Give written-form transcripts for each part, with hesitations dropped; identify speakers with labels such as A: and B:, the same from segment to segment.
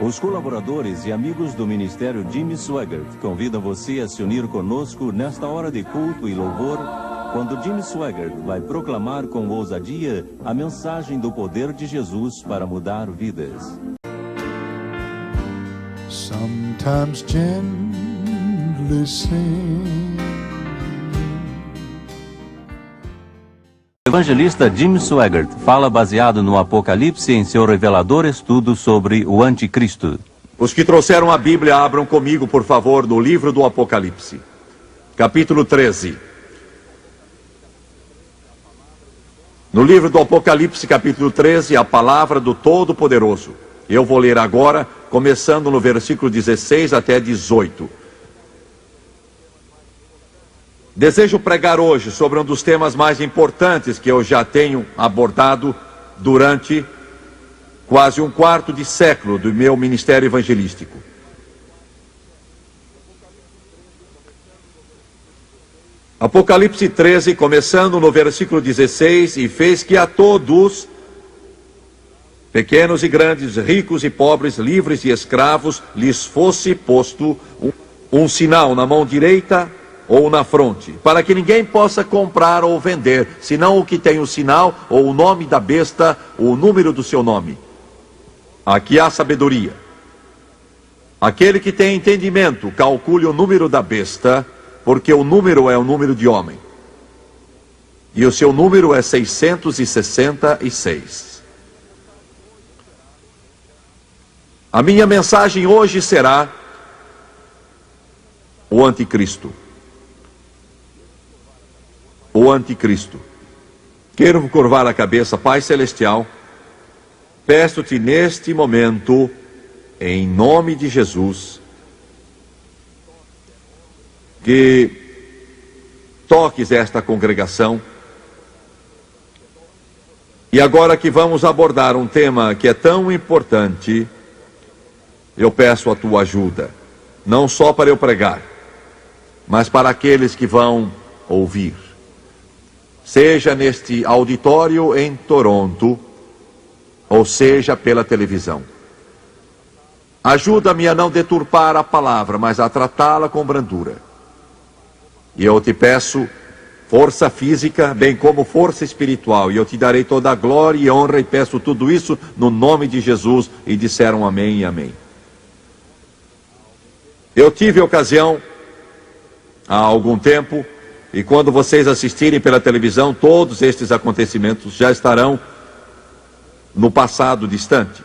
A: Os colaboradores e amigos do Ministério Jimmy Swaggart convidam você a se unir conosco nesta hora de culto e louvor, quando Jimmy Swaggart vai proclamar com ousadia a mensagem do poder de Jesus para mudar vidas.
B: Sometimes gently sing.
A: O evangelista Jimmy Swaggart fala baseado no Apocalipse em seu revelador estudo sobre o Anticristo.
C: Os que trouxeram a Bíblia, abram comigo, por favor, no livro do Apocalipse, capítulo 13. No livro do Apocalipse, capítulo 13, a palavra do Todo-Poderoso. Eu vou ler agora, começando no versículo 16 até 18. Desejo pregar hoje sobre um dos temas mais importantes que eu já tenho abordado durante quase um quarto de século do meu ministério evangelístico. Apocalipse 13, começando no versículo 16, e fez que a todos, pequenos e grandes, ricos e pobres, livres e escravos, lhes fosse posto um sinal na mão direita ou na fronte, para que ninguém possa comprar ou vender, senão o que tem o sinal, ou o nome da besta, ou o número do seu nome. Aqui há sabedoria. Aquele que tem entendimento, calcule o número da besta, porque o número é o número de homem. E o seu número é 666. A minha mensagem hoje será o Anticristo. O Anticristo. Quero curvar a cabeça, Pai Celestial. Peço-te neste momento, em nome de Jesus, que toques esta congregação. E agora que vamos abordar um tema que é tão importante, eu peço a tua ajuda, não só para eu pregar, mas para aqueles que vão ouvir. Seja neste auditório em Toronto, ou seja pela televisão. Ajuda-me a não deturpar a palavra, mas a tratá-la com brandura. E eu te peço força física, bem como força espiritual, e eu te darei toda a glória e honra, e peço tudo isso no nome de Jesus, e disseram amém e amém. Eu tive ocasião, há algum tempo, e quando vocês assistirem pela televisão, todos estes acontecimentos já estarão no passado distante.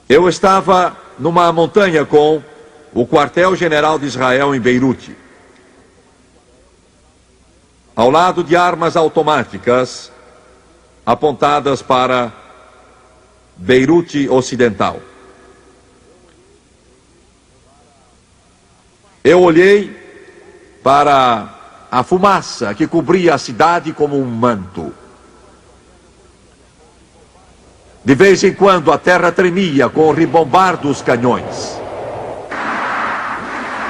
C: Eu estava numa montanha com o quartel-general de Israel em Beirute, ao lado de armas automáticas apontadas para Beirute Ocidental. Eu olhei para a fumaça que cobria a cidade como um manto. De vez em quando a terra tremia com o ribombar dos canhões.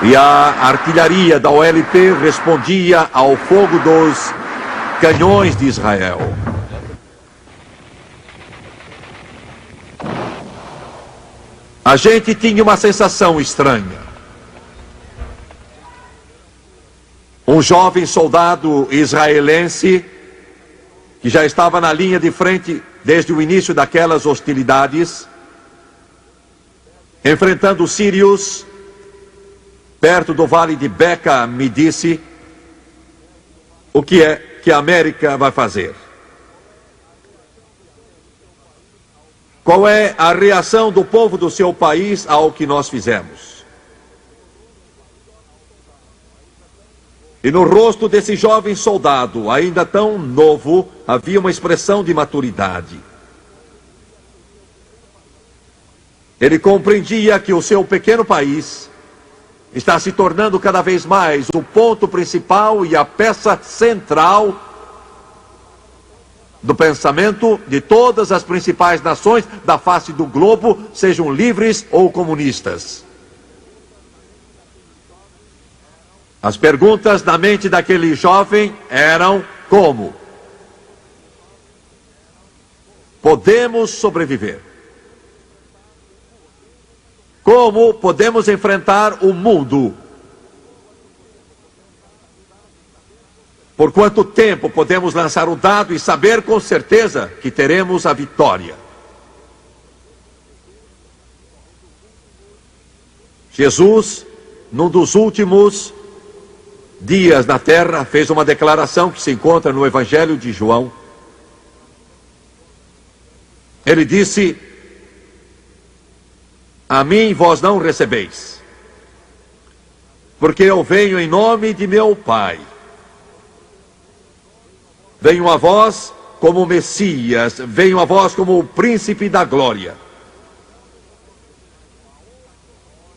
C: E a artilharia da OLP respondia ao fogo dos canhões de Israel. A gente tinha uma sensação estranha. Um jovem soldado israelense, que já estava na linha de frente desde o início daquelas hostilidades, enfrentando os sírios, perto do vale de Beca, me disse: o que é que a América vai fazer? Qual é a reação do povo do seu país ao que nós fizemos? E no rosto desse jovem soldado, ainda tão novo, havia uma expressão de maturidade. Ele compreendia que o seu pequeno país está se tornando cada vez mais o ponto principal e a peça central do pensamento de todas as principais nações da face do globo, sejam livres ou comunistas. As perguntas na mente daquele jovem eram: como podemos sobreviver? Como podemos enfrentar o mundo? Por quanto tempo podemos lançar o dado e saber com certeza que teremos a vitória? Jesus, num dos últimos dias na terra, fez uma declaração que se encontra no Evangelho de João. Ele disse: a mim vós não recebeis, porque eu venho em nome de meu Pai. Venho a vós como Messias, venho a vós como o príncipe da glória.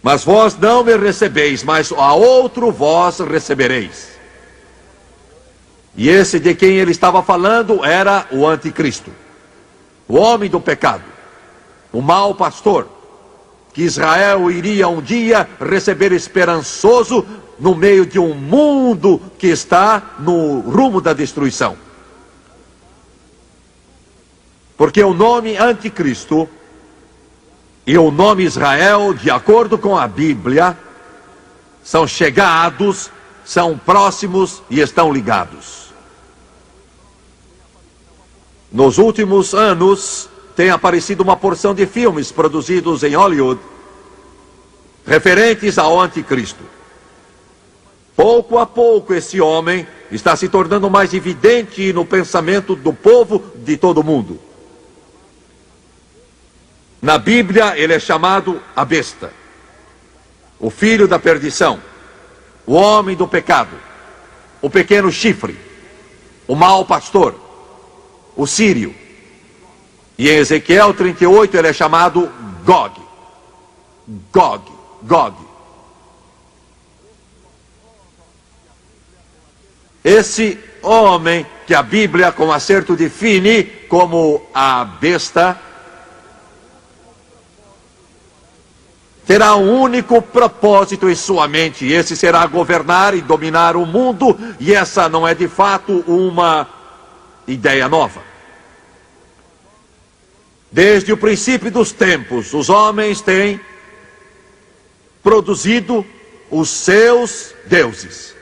C: Mas vós não me recebeis, mas a outro vós recebereis. E esse de quem ele estava falando era o anticristo, o homem do pecado, o mau pastor, que Israel iria um dia receber esperançoso no meio de um mundo que está no rumo da destruição. Porque o nome anticristo e o nome Israel, de acordo com a Bíblia, são chegados, são próximos e estão ligados. Nos últimos anos, tem aparecido uma porção de filmes produzidos em Hollywood, referentes ao anticristo. Pouco a pouco esse homem está se tornando mais evidente no pensamento do povo de todo o mundo. Na Bíblia ele é chamado a besta, o filho da perdição, o homem do pecado, o pequeno chifre, o mau pastor, o sírio. E em Ezequiel 38 ele é chamado Gog. Gog. Esse homem que a Bíblia com acerto define como a besta, terá um único propósito em sua mente, e esse será governar e dominar o mundo, e essa não é de fato uma ideia nova. Desde o princípio dos tempos, os homens têm produzido os seus deuses,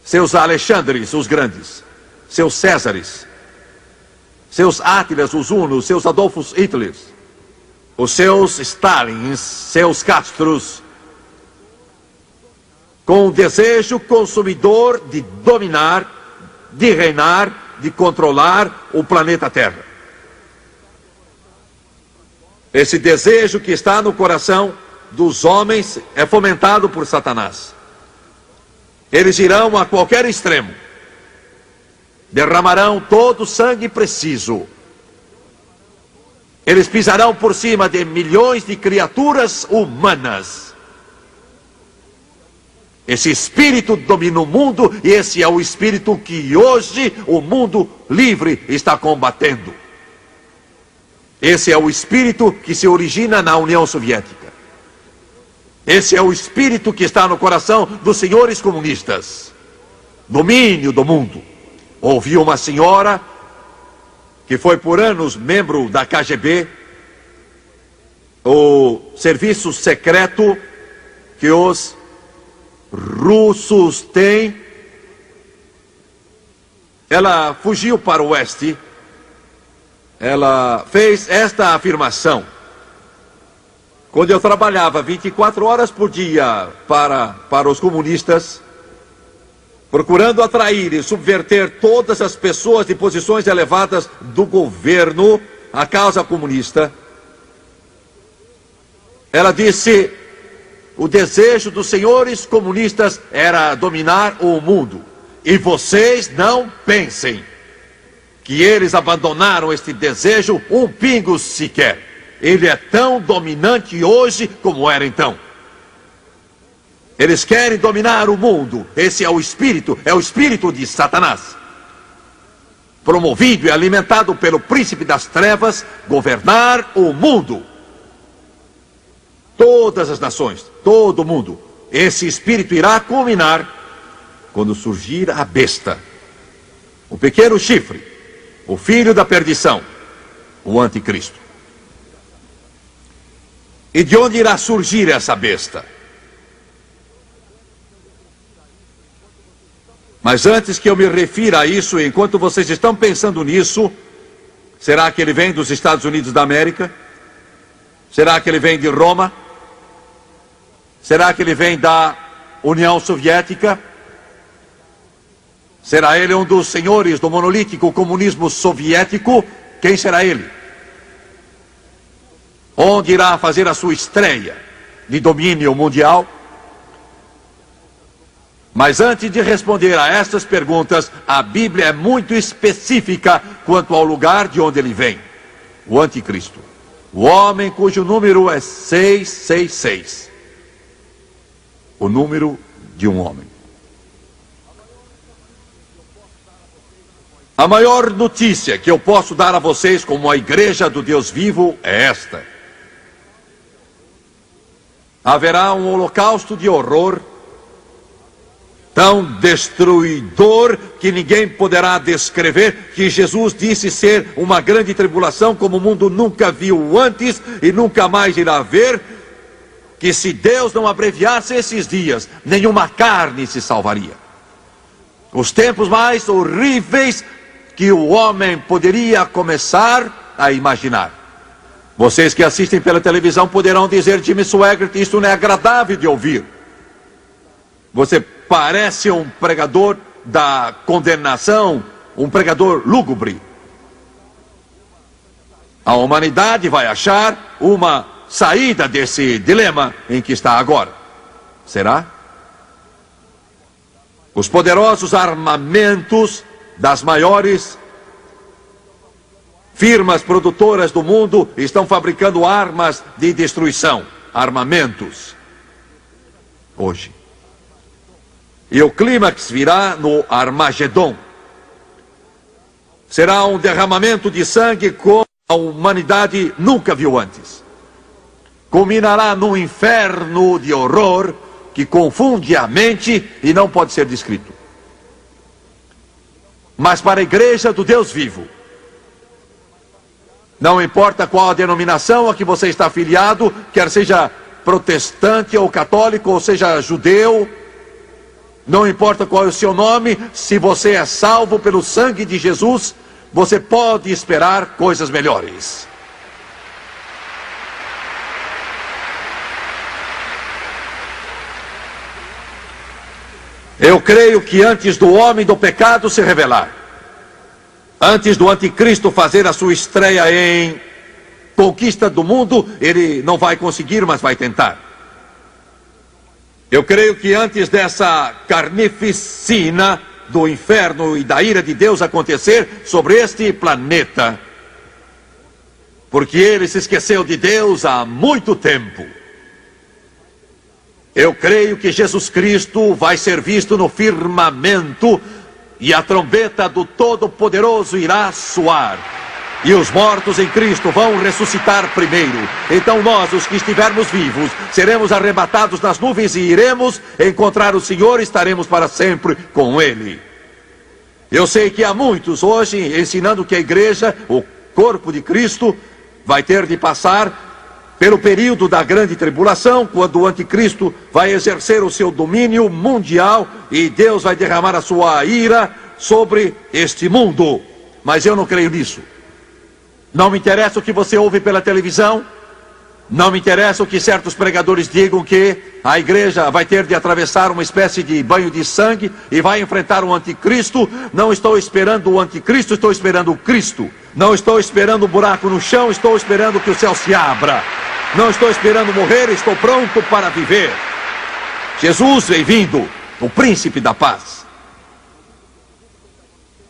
C: seus Alexandres, os grandes, seus Césares, seus Átilas, os Hunos, seus Adolfos Hitlers, os seus Stalins, seus Castros, com o desejo consumidor de dominar, de reinar, de controlar o planeta Terra. Esse desejo que está no coração dos homens é fomentado por Satanás. Eles irão a qualquer extremo, derramarão todo o sangue preciso. Eles pisarão por cima de milhões de criaturas humanas. Esse espírito domina o mundo, e esse é o espírito que hoje o mundo livre está combatendo. Esse é o espírito que se origina na União Soviética. Esse é o espírito que está no coração dos senhores comunistas. Domínio do mundo. Ouvi uma senhora que foi por anos membro da KGB, o serviço secreto que os russos têm. Ela fugiu para o oeste. Ela fez esta afirmação: quando eu trabalhava 24 horas por dia para os comunistas, procurando atrair e subverter todas as pessoas de posições elevadas do governo à causa comunista, ela disse: o desejo dos senhores comunistas era dominar o mundo. E vocês não pensem que eles abandonaram este desejo um pingo sequer. Ele é tão dominante hoje como era então. Eles querem dominar o mundo. Esse é o espírito de Satanás, promovido e alimentado pelo príncipe das trevas, governar o mundo. Todas as nações, todo o mundo. Esse espírito irá culminar quando surgir a besta, o pequeno chifre, o filho da perdição, o anticristo. E de onde irá surgir essa besta? Mas antes que eu me refira a isso, enquanto vocês estão pensando nisso, será que ele vem dos Estados Unidos da América? Será que ele vem de Roma? Será que ele vem da União Soviética? Será ele um dos senhores do monolítico comunismo soviético? Quem será ele? Onde irá fazer a sua estreia de domínio mundial? Mas antes de responder a estas perguntas, a Bíblia é muito específica quanto ao lugar de onde ele vem. O anticristo. O homem cujo número é 666. O número de um homem. A maior notícia que eu posso dar a vocês como a igreja do Deus vivo é esta. Haverá um holocausto de horror tão destruidor que ninguém poderá descrever, que Jesus disse ser uma grande tribulação como o mundo nunca viu antes e nunca mais irá ver, que se Deus não abreviasse esses dias, nenhuma carne se salvaria. Os tempos mais horríveis que o homem poderia começar a imaginar. Vocês que assistem pela televisão poderão dizer: Jimmy Swaggart, isso não é agradável de ouvir. Você parece um pregador da condenação, um pregador lúgubre. A humanidade vai achar uma saída desse dilema em que está agora. Será? Os poderosos armamentos das maiores firmas produtoras do mundo estão fabricando armas de destruição, armamentos, hoje. E o clímax virá no Armagedon. Será um derramamento de sangue como a humanidade nunca viu antes. Culminará num inferno de horror que confunde a mente e não pode ser descrito. Mas para a igreja do Deus vivo, não importa qual a denominação a que você está afiliado, quer seja protestante ou católico, ou seja judeu, não importa qual é o seu nome, se você é salvo pelo sangue de Jesus, você pode esperar coisas melhores. Eu creio que antes do homem do pecado se revelar, antes do anticristo fazer a sua estreia em conquista do mundo, ele não vai conseguir, mas vai tentar. Eu creio que antes dessa carnificina do inferno e da ira de Deus acontecer sobre este planeta, porque ele se esqueceu de Deus há muito tempo, eu creio que Jesus Cristo vai ser visto no firmamento e a trombeta do Todo-Poderoso irá soar. E os mortos em Cristo vão ressuscitar primeiro. Então nós, os que estivermos vivos, seremos arrebatados nas nuvens e iremos encontrar o Senhor e estaremos para sempre com Ele. Eu sei que há muitos hoje ensinando que a igreja, o corpo de Cristo, vai ter de passar pelo período da grande tribulação, quando o anticristo vai exercer o seu domínio mundial e Deus vai derramar a sua ira sobre este mundo. Mas eu não creio nisso. Não me interessa o que você ouve pela televisão, não me interessa o que certos pregadores digam, que a igreja vai ter de atravessar uma espécie de banho de sangue e vai enfrentar o anticristo. Não estou esperando o anticristo, estou esperando o Cristo. Não estou esperando um buraco no chão, estou esperando que o céu se abra. Não estou esperando morrer, estou pronto para viver. Jesus vem vindo, o príncipe da paz.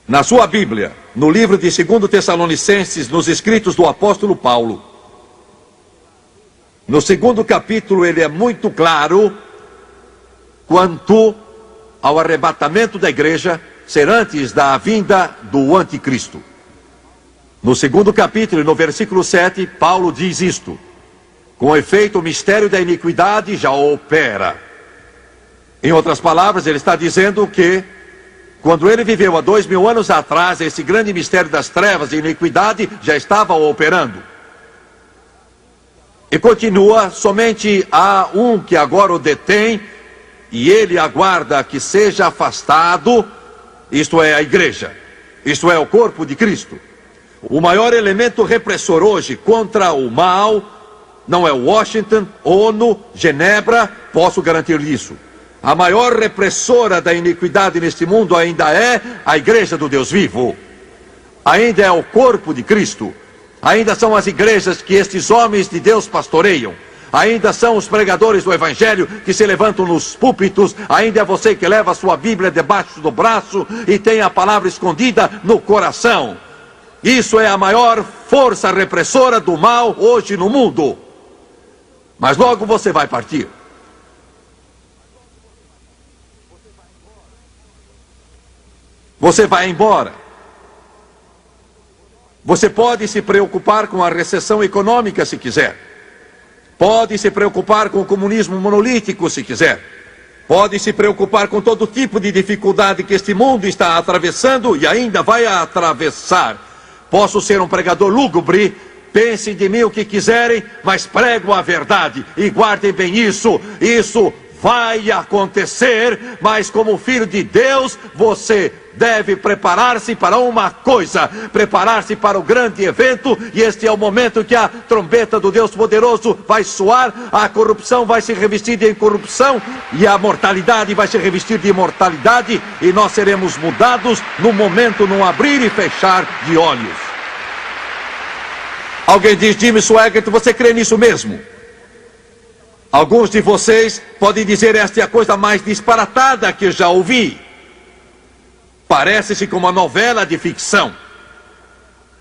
C: Na sua Bíblia, no livro de 2 Tessalonicenses, nos escritos do apóstolo Paulo, no 2º capítulo, ele é muito claro quanto ao arrebatamento da igreja ser antes da vinda do anticristo. No 2º capítulo, no versículo 7, Paulo diz isto: com efeito, o mistério da iniquidade já opera. Em outras palavras, ele está dizendo que quando ele viveu há 2000 anos atrás, esse grande mistério das trevas e iniquidade já estava operando. E continua: somente há um que agora o detém, e ele aguarda que seja afastado, isto é, a igreja, isto é, o corpo de Cristo. O maior elemento repressor hoje contra o mal não é Washington, ONU, Genebra, posso garantir isso. A maior repressora da iniquidade neste mundo ainda é a igreja do Deus vivo. Ainda é o corpo de Cristo. Ainda são as igrejas que estes homens de Deus pastoreiam. Ainda são os pregadores do Evangelho que se levantam nos púlpitos. Ainda é você que leva a sua Bíblia debaixo do braço e tem a palavra escondida no coração. Isso é a maior força repressora do mal hoje no mundo. Mas logo você vai partir. Você vai embora. Você pode se preocupar com a recessão econômica se quiser. Pode se preocupar com o comunismo monolítico se quiser. Pode se preocupar com todo tipo de dificuldade que este mundo está atravessando e ainda vai atravessar. Posso ser um pregador lúgubre, pensem de mim o que quiserem, mas prego a verdade e guardem bem isso. Isso vai acontecer, mas como filho de Deus, você deve preparar-se para uma coisa, preparar-se para o grande evento, e este é o momento que a trombeta do Deus poderoso vai soar, a corrupção vai se revestir de incorrupção, e a mortalidade vai se revestir de imortalidade, e nós seremos mudados no momento, num abrir e fechar de olhos. Alguém diz: Jimmy Swaggart, você crê nisso mesmo? Alguns de vocês podem dizer: esta é a coisa mais disparatada que já ouvi. Parece-se com uma novela de ficção.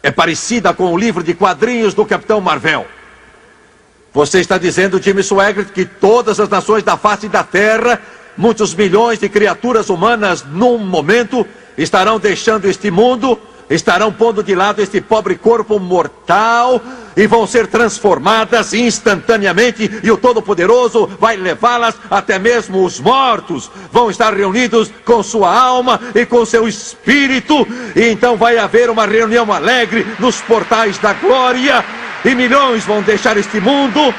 C: É parecida com o livro de quadrinhos do Capitão Marvel. Você está dizendo, Jimmy Swaggart, que todas as nações da face da Terra, muitos milhões de criaturas humanas num momento, estarão deixando este mundo, estarão pondo de lado este pobre corpo mortal e vão ser transformadas instantaneamente, e o Todo-Poderoso vai levá-las, até mesmo os mortos vão estar reunidos com sua alma e com seu espírito, e então vai haver uma reunião alegre nos portais da glória, e milhões vão deixar este mundo.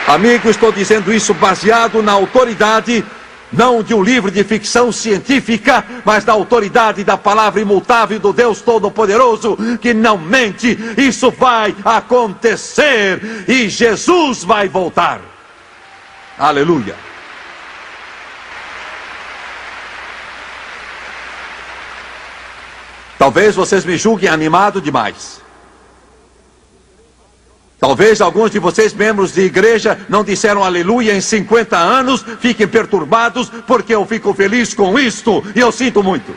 C: Amigo, estou dizendo isso baseado na autoridade, não de um livro de ficção científica, mas da autoridade da palavra imutável do Deus Todo-Poderoso, que não mente. Isso vai acontecer e Jesus vai voltar. Aleluia. Talvez vocês me julguem animado demais. Talvez alguns de vocês, membros de igreja, não disseram aleluia em 50 anos, fiquem perturbados, porque eu fico feliz com isto, e eu sinto muito.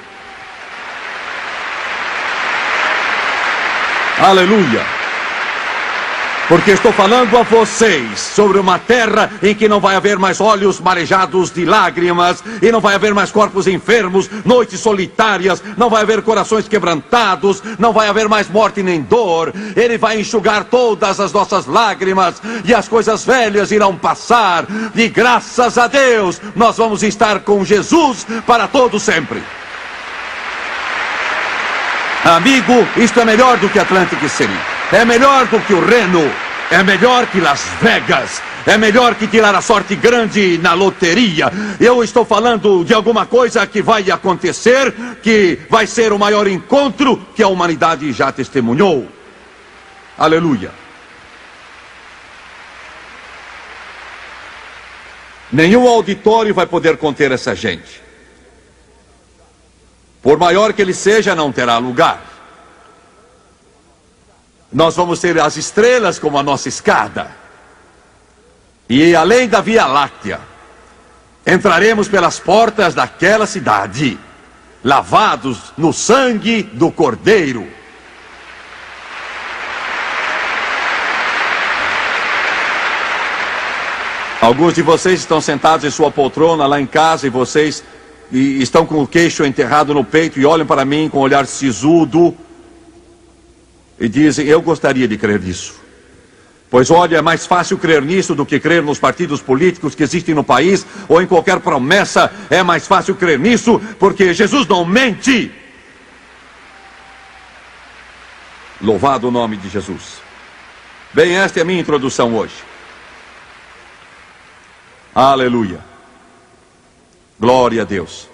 C: Aleluia. Porque estou falando a vocês sobre uma terra em que não vai haver mais olhos marejados de lágrimas, e não vai haver mais corpos enfermos, noites solitárias, não vai haver corações quebrantados, não vai haver mais morte nem dor. Ele vai enxugar todas as nossas lágrimas, e as coisas velhas irão passar, e graças a Deus nós vamos estar com Jesus para todo sempre. Amigo, isto é melhor do que Atlantic City. É melhor do que o Reno. É melhor que Las Vegas. É melhor que tirar a sorte grande na loteria. Eu estou falando de alguma coisa que vai acontecer, que vai ser o maior encontro que a humanidade já testemunhou. Aleluia. Nenhum auditório vai poder conter essa gente. Por maior que ele seja, não terá lugar. Nós vamos ter as estrelas como a nossa escada. E além da Via Láctea, entraremos pelas portas daquela cidade, lavados no sangue do Cordeiro. Alguns de vocês estão sentados em sua poltrona lá em casa e vocês estão com o queixo enterrado no peito e olham para mim com um olhar sisudo e dizem: eu gostaria de crer nisso. Pois olha, é mais fácil crer nisso do que crer nos partidos políticos que existem no país ou em qualquer promessa. É mais fácil crer nisso porque Jesus não mente. Louvado o nome de Jesus. Bem, esta é a minha introdução hoje. Aleluia. Glória a Deus.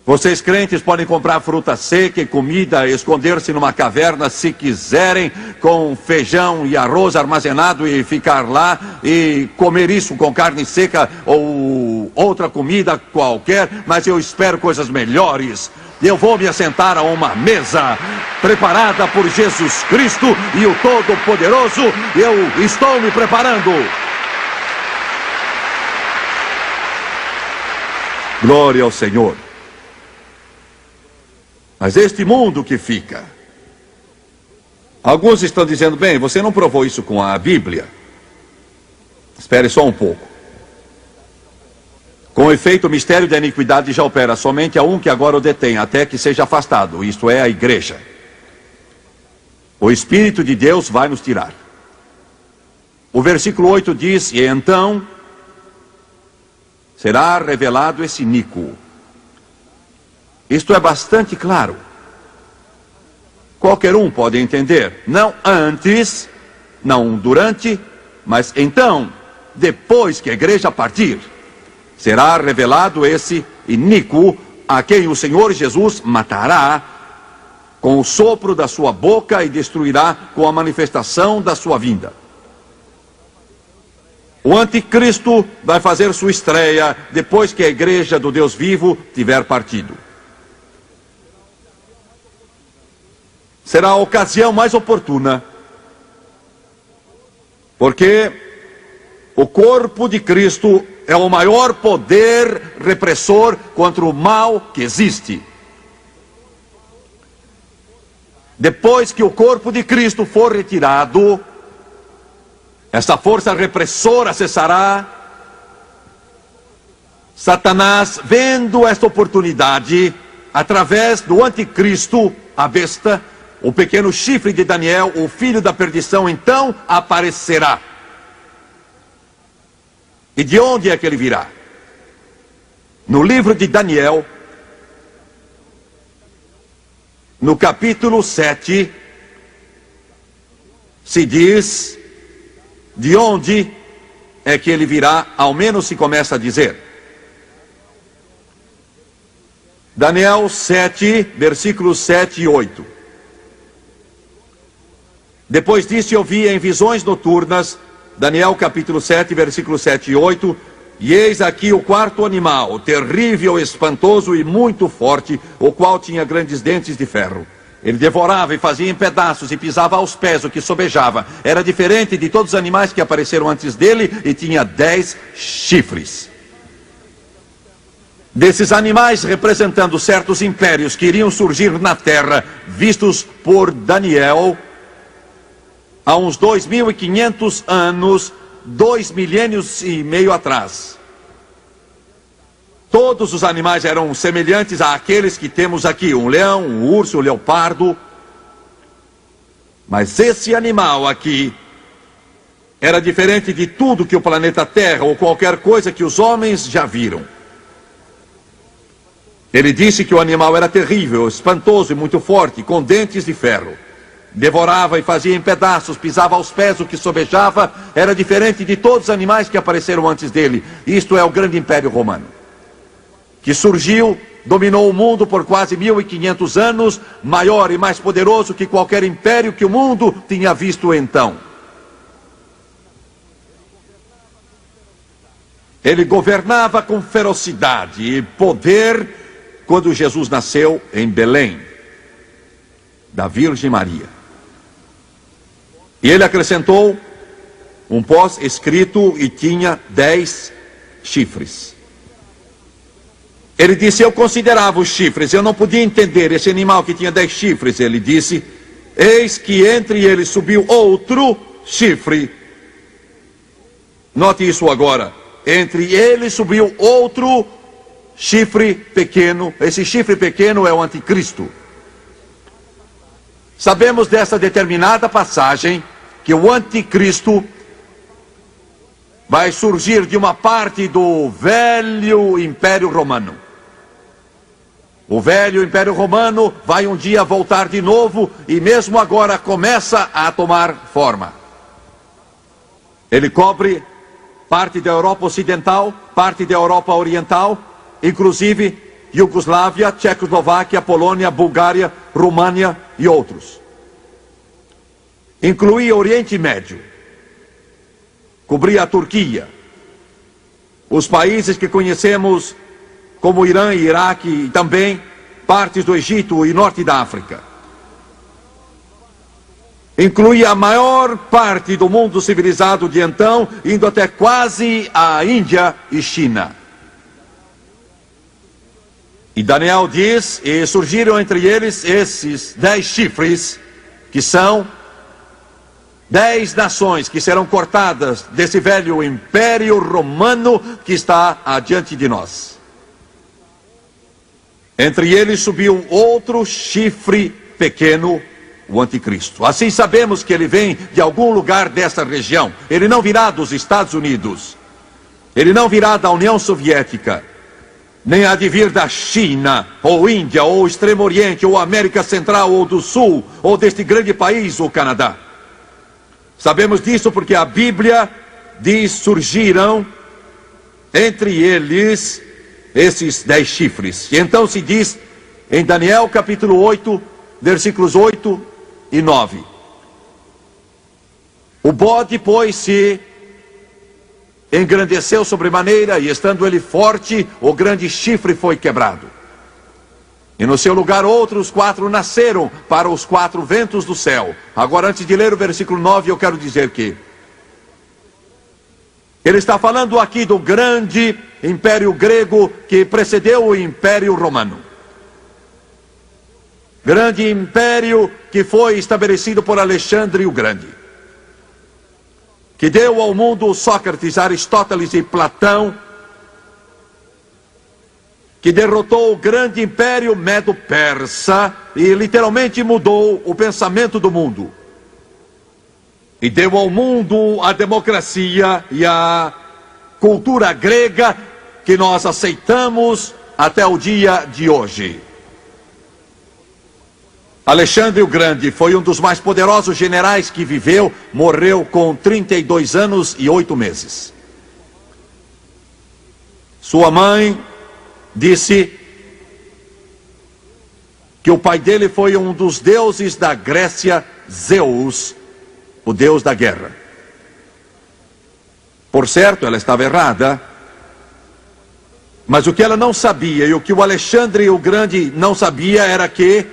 C: Vocês crentes podem comprar fruta seca e comida, esconder-se numa caverna se quiserem, com feijão e arroz armazenado e ficar lá e comer isso com carne seca ou outra comida qualquer, mas eu espero coisas melhores. Eu vou me assentar a uma mesa preparada por Jesus Cristo e o Todo-Poderoso. Eu estou me preparando. Glória ao Senhor. Mas este mundo que fica. Alguns estão dizendo, bem, você não provou isso com a Bíblia. Espere só um pouco. Com efeito, o mistério da iniquidade já opera somente a um que agora o detém, até que seja afastado, isto é, a igreja. O Espírito de Deus vai nos tirar. O versículo 8 diz, e então será revelado esse iníquo. Isto é bastante claro. Qualquer um pode entender. Não antes, não durante, mas então, depois que a igreja partir, será revelado esse iníquo a quem o Senhor Jesus matará com o sopro da sua boca e destruirá com a manifestação da sua vinda. O anticristo vai fazer sua estreia depois que a igreja do Deus vivo tiver partido. Será a ocasião mais oportuna, porque o corpo de Cristo é o maior poder repressor contra o mal que existe. Depois que o corpo de Cristo for retirado, essa força repressora cessará. Satanás, vendo esta oportunidade, através do anticristo, a besta, o pequeno chifre de Daniel, o filho da perdição, então aparecerá. E de onde é que ele virá? No livro de Daniel, no capítulo 7, se diz de onde é que ele virá, ao menos se começa a dizer. Daniel 7, versículos 7 e 8. Depois disso eu vi em visões noturnas, Daniel capítulo 7, versículos 7 e 8, e eis aqui o quarto animal, terrível, espantoso e muito forte, o qual tinha grandes dentes de ferro. Ele devorava e fazia em pedaços e pisava aos pés o que sobejava. Era diferente de todos os animais que apareceram antes dele e tinha 10 chifres. Desses animais representando certos impérios que iriam surgir na terra, vistos por Daniel, há uns 2.500 anos, 2 milênios e meio atrás. Todos os animais eram semelhantes àqueles que temos aqui, um leão, um urso, um leopardo. Mas esse animal aqui era diferente de tudo que o planeta Terra ou qualquer coisa que os homens já viram. Ele disse que o animal era terrível, espantoso e muito forte, com dentes de ferro. Devorava e fazia em pedaços, pisava aos pés o que sobejava, era diferente de todos os animais que apareceram antes dele. Isto é o grande império romano, que surgiu, dominou o mundo por quase 1.500 anos, maior e mais poderoso que qualquer império que o mundo tinha visto então. Ele governava com ferocidade e poder quando Jesus nasceu em Belém, da Virgem Maria. E ele acrescentou um pós-escrito e tinha 10 chifres. Ele disse, eu considerava os chifres, eu não podia entender esse animal que tinha 10 chifres. Ele disse, eis que entre eles subiu outro chifre. Note isso agora. Entre eles subiu outro chifre pequeno. Esse chifre pequeno é o anticristo. Sabemos dessa determinada passagem que o anticristo vai surgir de uma parte do velho Império Romano. O velho Império Romano vai um dia voltar de novo e mesmo agora começa a tomar forma. Ele cobre parte da Europa Ocidental, parte da Europa Oriental, inclusive Iugoslávia, Tchecoslováquia, Polônia, Bulgária, România e outros. Incluía Oriente Médio, cobria a Turquia, os países que conhecemos como Irã e Iraque e também partes do Egito e norte da África. Incluía a maior parte do mundo civilizado de então, indo até quase a Índia e China. E Daniel diz, e surgiram entre eles esses 10 chifres, que são 10 nações que serão cortadas desse velho Império Romano que está adiante de nós. Entre eles subiu outro chifre pequeno, o Anticristo. Assim sabemos que ele vem de algum lugar dessa região. Ele não virá dos Estados Unidos. Ele não virá da União Soviética. Nem há de vir da China, ou Índia, ou Extremo Oriente, ou América Central, ou do Sul, ou deste grande país, o Canadá. Sabemos disso porque a Bíblia diz: surgiram entre eles esses 10 chifres. E então se diz em Daniel capítulo 8, versículos 8 e 9. O bode, pois, se engrandeceu sobremaneira, e estando ele forte, o grande chifre foi quebrado. E no seu lugar outros 4 nasceram para os 4 ventos do céu. Agora, antes de ler o versículo 9, eu quero dizer que ele está falando aqui do grande Império Grego que precedeu o Império Romano. Grande império que foi estabelecido por Alexandre o Grande, que deu ao mundo Sócrates, Aristóteles e Platão, que derrotou o grande império medo-persa e literalmente mudou o pensamento do mundo. E deu ao mundo a democracia e a cultura grega que nós aceitamos até o dia de hoje. Alexandre o Grande foi um dos mais poderosos generais que viveu, morreu com 32 anos e 8 meses. Sua mãe disse que o pai dele foi um dos deuses da Grécia, Zeus, o deus da guerra. Por certo, ela estava errada, mas o que ela não sabia e o que o Alexandre o Grande não sabia era que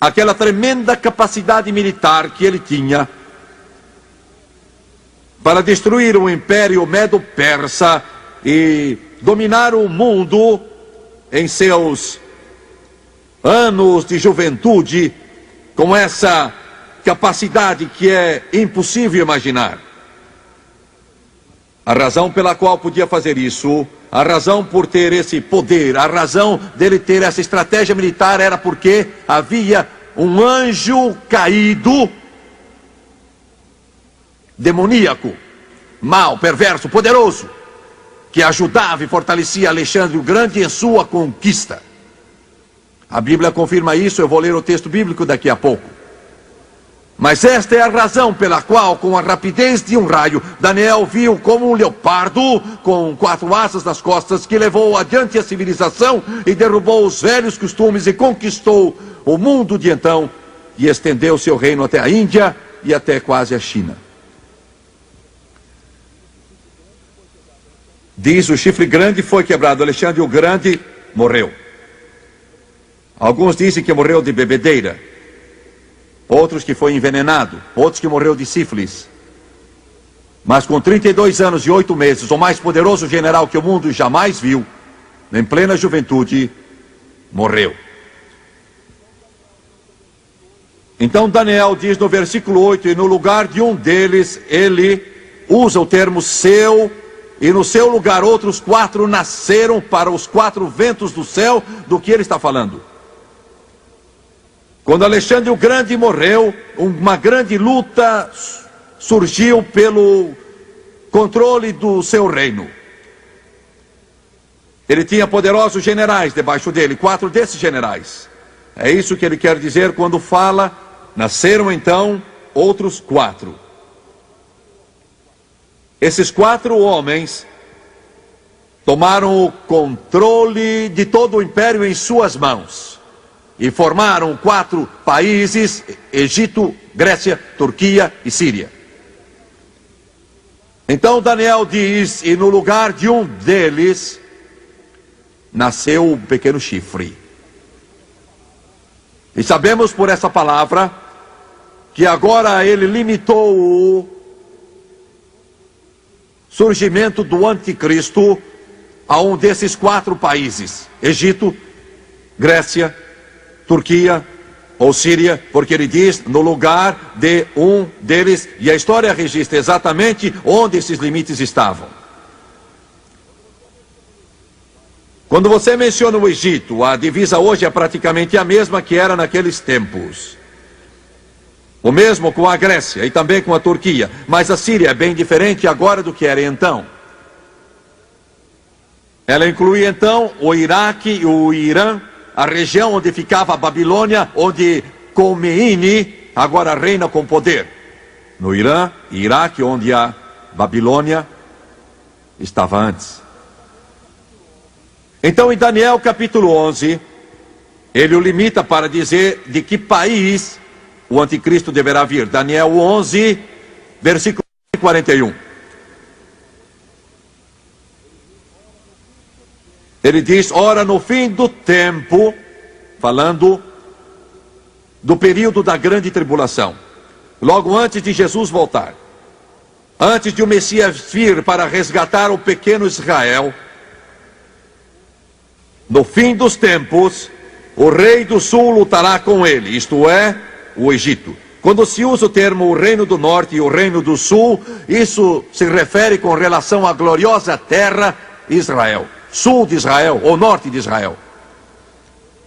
C: aquela tremenda capacidade militar que ele tinha para destruir o Império Medo-Persa e dominar o mundo em seus anos de juventude, com essa capacidade que é impossível imaginar. A razão pela qual podia fazer isso, a razão por ter esse poder, a razão dele ter essa estratégia militar era porque havia um anjo caído, demoníaco, mau, perverso, poderoso, que ajudava e fortalecia Alexandre o Grande em sua conquista. A Bíblia confirma isso, eu vou ler o texto bíblico daqui a pouco. Mas esta é a razão pela qual, com a rapidez de um raio, Daniel viu como um leopardo com 4 asas nas costas, que levou adiante a civilização e derrubou os velhos costumes e conquistou o mundo de então e estendeu seu reino até a Índia e até quase a China. Diz: o chifre grande foi quebrado, Alexandre o Grande morreu. Alguns dizem que morreu de bebedeira, outros que foi envenenado, outros que morreu de sífilis. Mas com 32 anos e 8 meses, o mais poderoso general que o mundo jamais viu, em plena juventude, morreu. Então Daniel diz no versículo 8, e no lugar de um deles, ele usa o termo seu, e no seu lugar outros 4 nasceram para os 4 ventos do céu. Do que ele está falando? Quando Alexandre o Grande morreu, uma grande luta surgiu pelo controle do seu reino. Ele tinha poderosos generais debaixo dele, 4 desses generais. É isso que ele quer dizer quando fala, nasceram então outros 4. Esses 4 homens tomaram o controle de todo o império em suas mãos e formaram 4 países: Egito, Grécia, Turquia e Síria. Então Daniel diz, e no lugar de um deles nasceu um pequeno chifre. E sabemos por essa palavra que agora ele limitou o surgimento do anticristo a um desses 4 países: Egito, Grécia, Turquia ou Síria, porque ele diz no lugar de um deles, e a história registra exatamente onde esses limites estavam. Quando você menciona o Egito, a divisa hoje é praticamente a mesma que era naqueles tempos. O mesmo com a Grécia e também com a Turquia, mas a Síria é bem diferente agora do que era então. Ela inclui então o Iraque e o Irã, a região onde ficava a Babilônia, onde Khomeini agora reina com poder. No Irã e Iraque, onde a Babilônia estava antes. Então em Daniel capítulo 11, ele o limita para dizer de que país o anticristo deverá vir. Daniel 11, versículo 41. Ele diz, ora, no fim do tempo, falando do período da grande tribulação, logo antes de Jesus voltar, antes de o Messias vir para resgatar o pequeno Israel, no fim dos tempos, o rei do sul lutará com ele, isto é, o Egito. Quando se usa o termo o reino do norte e o reino do sul, isso se refere com relação à gloriosa terra Israel. Sul de Israel, ou norte de Israel.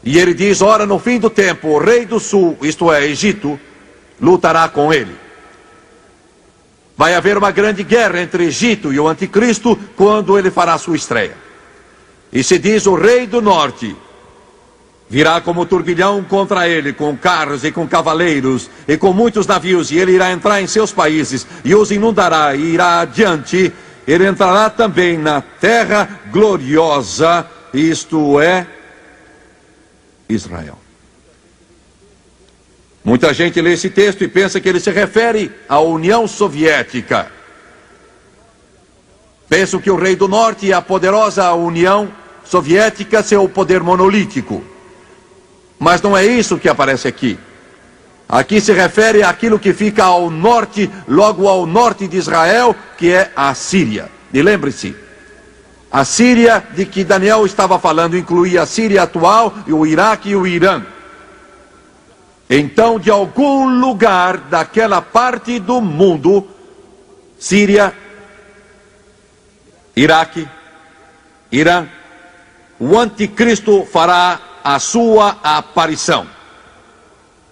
C: E ele diz, ora, no fim do tempo, o rei do sul, isto é, Egito, lutará com ele. Vai haver uma grande guerra entre Egito e o anticristo quando ele fará sua estreia. E se diz, o rei do norte virá como turbilhão contra ele, com carros e com cavaleiros e com muitos navios, e ele irá entrar em seus países e os inundará e irá adiante. Ele entrará também na terra gloriosa, isto é, Israel. Muita gente lê esse texto e pensa que ele se refere à União Soviética. Pensam que o rei do norte e a poderosa União Soviética seu o poder monolítico. Mas não é isso que aparece aqui. Aqui se refere àquilo que fica ao norte, logo ao norte de Israel, que é a Síria. E lembre-se, a Síria de que Daniel estava falando incluía a Síria atual, e o Iraque e o Irã. Então, de algum lugar daquela parte do mundo, Síria, Iraque, Irã, o anticristo fará a sua aparição.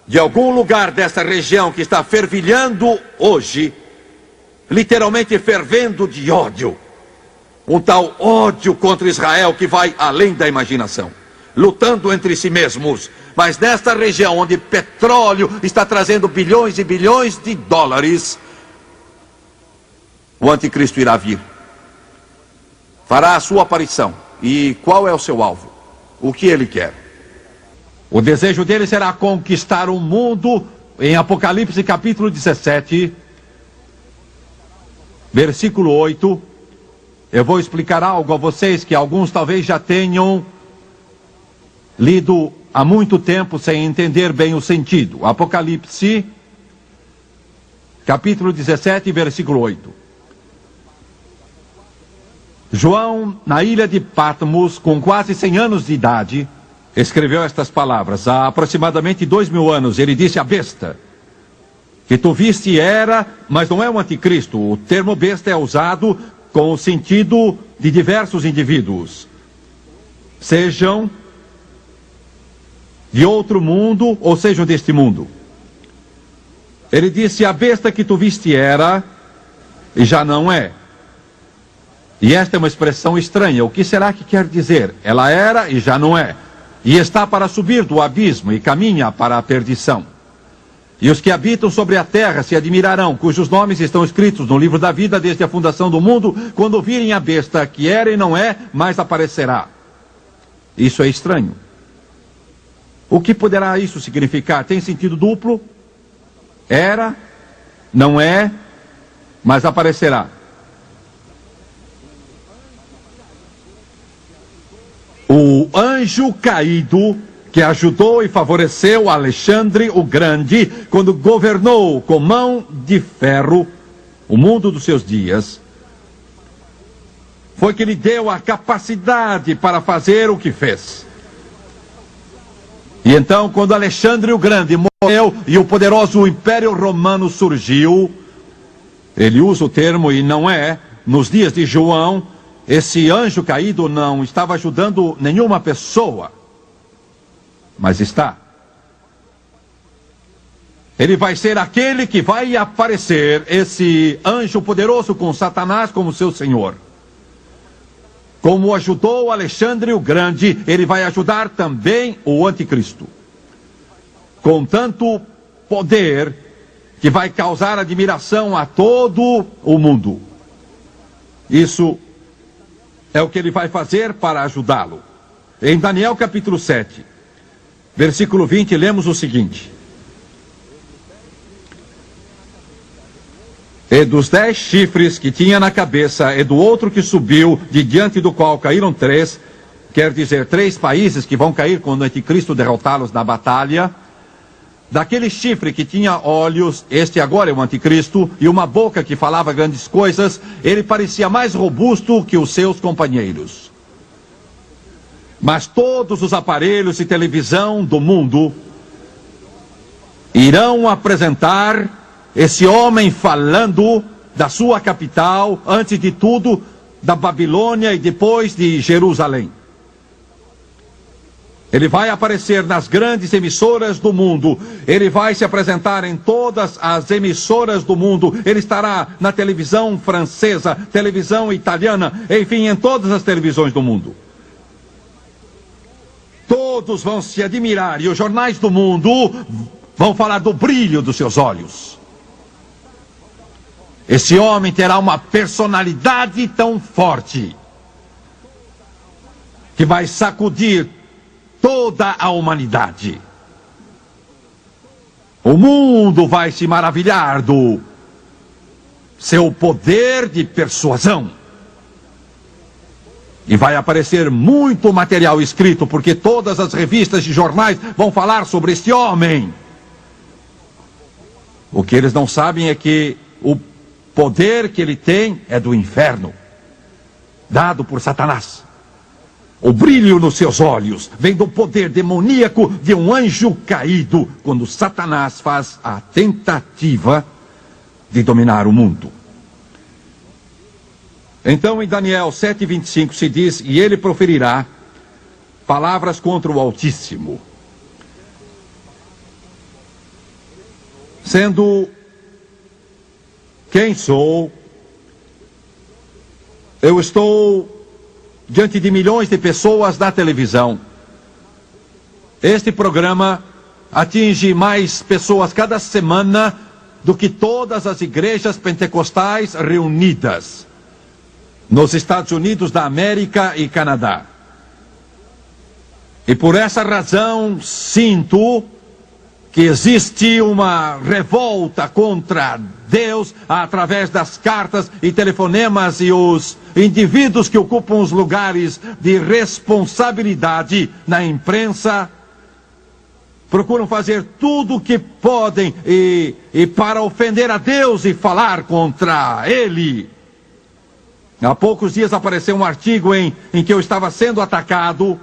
C: De algum lugar dessa região que está fervilhando hoje, literalmente fervendo de ódio, um tal ódio contra Israel que vai além da imaginação, lutando entre si mesmos, mas nesta região onde petróleo está trazendo bilhões e bilhões de dólares, o anticristo irá vir, fará a sua aparição. E qual é o seu alvo? O que ele quer? O desejo dele será conquistar o mundo. Em Apocalipse capítulo 17, versículo 8, eu vou explicar algo a vocês que alguns talvez já tenham lido há muito tempo sem entender bem o sentido. Apocalipse capítulo 17, versículo 8. João, na ilha de Patmos, com quase 100 anos de idade, escreveu estas palavras. Há aproximadamente 2000 anos, ele disse: a besta que tu viste era, mas não é um anticristo. O termo besta é usado com o sentido de diversos indivíduos, sejam de outro mundo ou sejam deste mundo. Ele disse: a besta que tu viste era, e já não é. E esta é uma expressão estranha. O que será que quer dizer? Ela era e já não é. E está para subir do abismo e caminha para a perdição. E os que habitam sobre a terra se admirarão, cujos nomes estão escritos no livro da vida desde a fundação do mundo, quando virem a besta que era e não é, mas aparecerá. Isso é estranho. O que poderá isso significar? Tem sentido duplo? Era, não é, mas aparecerá. O anjo caído que ajudou e favoreceu Alexandre o Grande quando governou com mão de ferro o mundo dos seus dias, foi que lhe deu a capacidade para fazer o que fez. E então, quando Alexandre o Grande morreu e o poderoso Império Romano surgiu, ele usa o termo e não é, nos dias de João, esse anjo caído não estava ajudando nenhuma pessoa, mas está. Ele vai ser aquele que vai aparecer, esse anjo poderoso com Satanás como seu senhor. Como ajudou Alexandre o Grande, ele vai ajudar também o anticristo. Com tanto poder que vai causar admiração a todo o mundo. Isso é o que ele vai fazer para ajudá-lo. Em Daniel capítulo 7, versículo 20, lemos o seguinte: E dos 10 chifres que tinha na cabeça, e do outro que subiu, de diante do qual caíram 3, quer dizer, 3 países que vão cair quando o anticristo derrotá-los na batalha. Daquele chifre que tinha olhos, este agora é o anticristo, e uma boca que falava grandes coisas, ele parecia mais robusto que os seus companheiros. Mas todos os aparelhos de televisão do mundo irão apresentar esse homem falando da sua capital, antes de tudo, da Babilônia e depois de Jerusalém. Ele vai aparecer nas grandes emissoras do mundo. Ele vai se apresentar em todas as emissoras do mundo. Ele estará na televisão francesa, televisão italiana, enfim, em todas as televisões do mundo. Todos vão se admirar e os jornais do mundo vão falar do brilho dos seus olhos. Esse homem terá uma personalidade tão forte que vai sacudir toda a humanidade. O mundo vai se maravilhar do seu poder de persuasão. E vai aparecer muito material escrito, porque todas as revistas de jornais vão falar sobre este homem. O que eles não sabem é que o poder que ele tem é do inferno, dado por Satanás. O brilho nos seus olhos vem do poder demoníaco de um anjo caído, quando Satanás faz a tentativa de dominar o mundo. Então, em Daniel 7:25 se diz: e ele proferirá palavras contra o Altíssimo, sendo quem sou. Eu estou diante de milhões de pessoas na televisão. Este programa atinge mais pessoas cada semana do que todas as igrejas pentecostais reunidas nos Estados Unidos da América e Canadá. E por essa razão sinto que existe uma revolta contra Deus através das cartas e telefonemas, e os indivíduos que ocupam os lugares de responsabilidade na imprensa procuram fazer tudo o que podem e para ofender a Deus e falar contra Ele. Há poucos dias apareceu um artigo em que eu estava sendo atacado,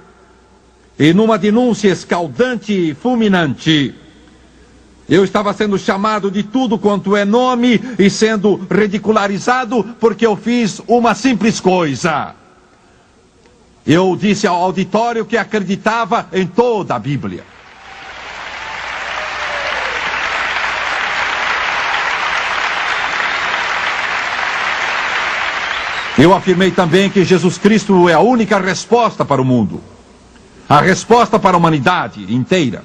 C: e numa denúncia escaldante e fulminante, eu estava sendo chamado de tudo quanto é nome e sendo ridicularizado porque eu fiz uma simples coisa. Eu disse ao auditório que acreditava em toda a Bíblia. Eu afirmei também que Jesus Cristo é a única resposta para o mundo, a resposta para a humanidade inteira.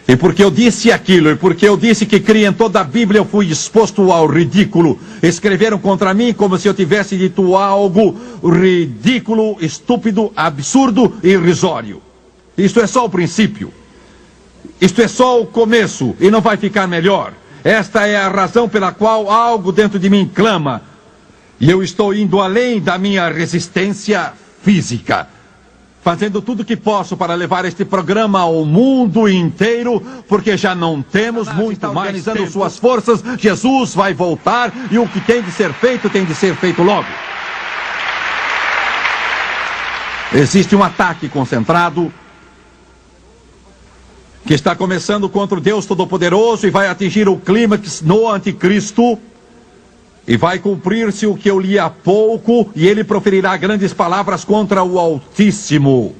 C: E porque eu disse aquilo, e porque eu disse que cria em toda a Bíblia, eu fui exposto ao ridículo. Escreveram contra mim como se eu tivesse dito algo ridículo, estúpido, absurdo e irrisório. Isto é só o princípio. Isto é só o começo e não vai ficar melhor. Esta é a razão pela qual algo dentro de mim clama. E eu estou indo além da minha resistência física, fazendo tudo o que posso para levar este programa ao mundo inteiro, porque já não temos muito mais organizando suas forças. Jesus vai voltar e o que tem de ser feito logo. Existe um ataque concentrado que está começando contra o Deus Todo-Poderoso e vai atingir o clímax no Anticristo. E vai cumprir-se o que eu li há pouco, e ele proferirá grandes palavras contra o Altíssimo.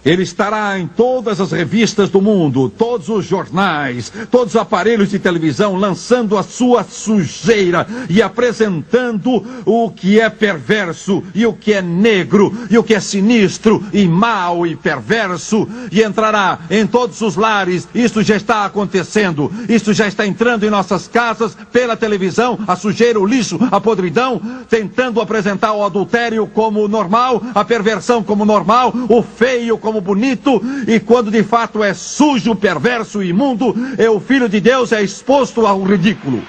C: Ele estará em todas as revistas do mundo, todos os jornais, todos os aparelhos de televisão, lançando a sua sujeira e apresentando o que é perverso, e o que é negro, e o que é sinistro, e mau e perverso, e entrará em todos os lares. Isto já está acontecendo, isto já está entrando em nossas casas, pela televisão, a sujeira, o lixo, a podridão, tentando apresentar o adultério como normal, a perversão como normal, o feio como bonito, e quando de fato é sujo, perverso e imundo, o Filho de Deus é exposto ao ridículo.